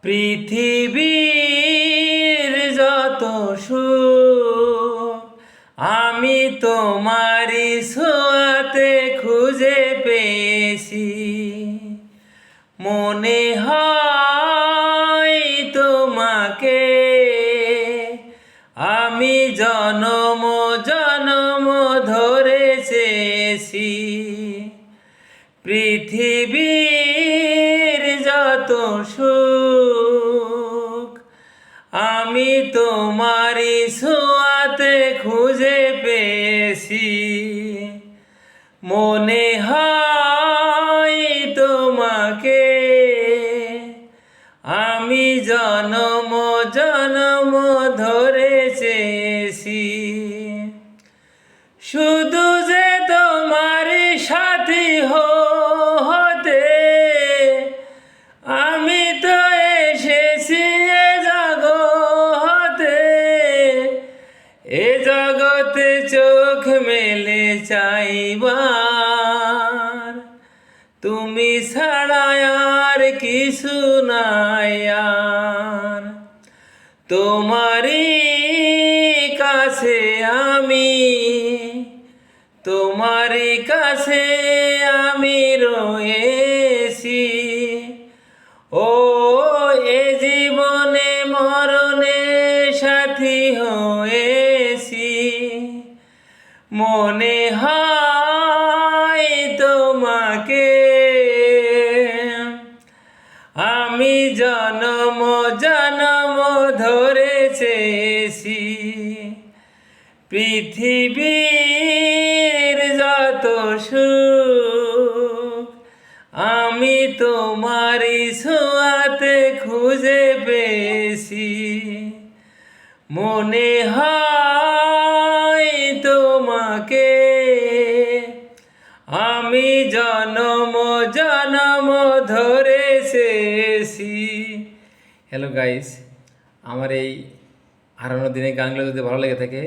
পৃথিবীর যত সুখ আমি তোমারি ছোঁয়াতে খুঁজে পেয়েছি। মনে হয় তোমাকে আমি জনম জনম ধরে চেয়েছি। পৃথিবীর যত সুখ আমি তোমারি ছোঁয়াতে খুঁজে পেয়েছি। মনে হয় তোমাকে আমি জনম জনম ধরে চেয়েছি। শুধু যে তোমার সাথী হতে আমি তো এসেছি এ জগতে। এ জগতে চোখ মেলে চাইবার তুমি ছাড়া আর কিছু নাই আর। তোমারই কাছে আমি তোমারই কাছে আমি রয়েছি। ও এ জীবনে মরণে সাথী হয়েছি। মনে হয় তোমাকে আমি জনম জনম ধরে চেয়েছি। পৃথিবীর যত সুখ আমি তোমারি ছোঁয়াতে খুঁজে পেয়েছি। মনে হয় তোমাকে আমি জনম জনম ধরে চেয়েছি। হ্যালো গাইস, আমার এই হারানো দিনের গানগুলো যদি ভালো লেগে থাকে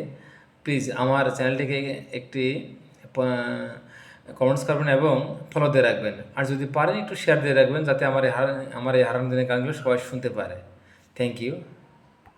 প্লিজ আমার চ্যানেলটিকে একটি কমেন্টস করবেন এবং ফলো দিয়ে রাখবেন। আর যদি পারেন একটু শেয়ার দিয়ে রাখবেন যাতে আমার এই হারানো দিনের গানগুলো সবাই শুনতে পারে। Thank you.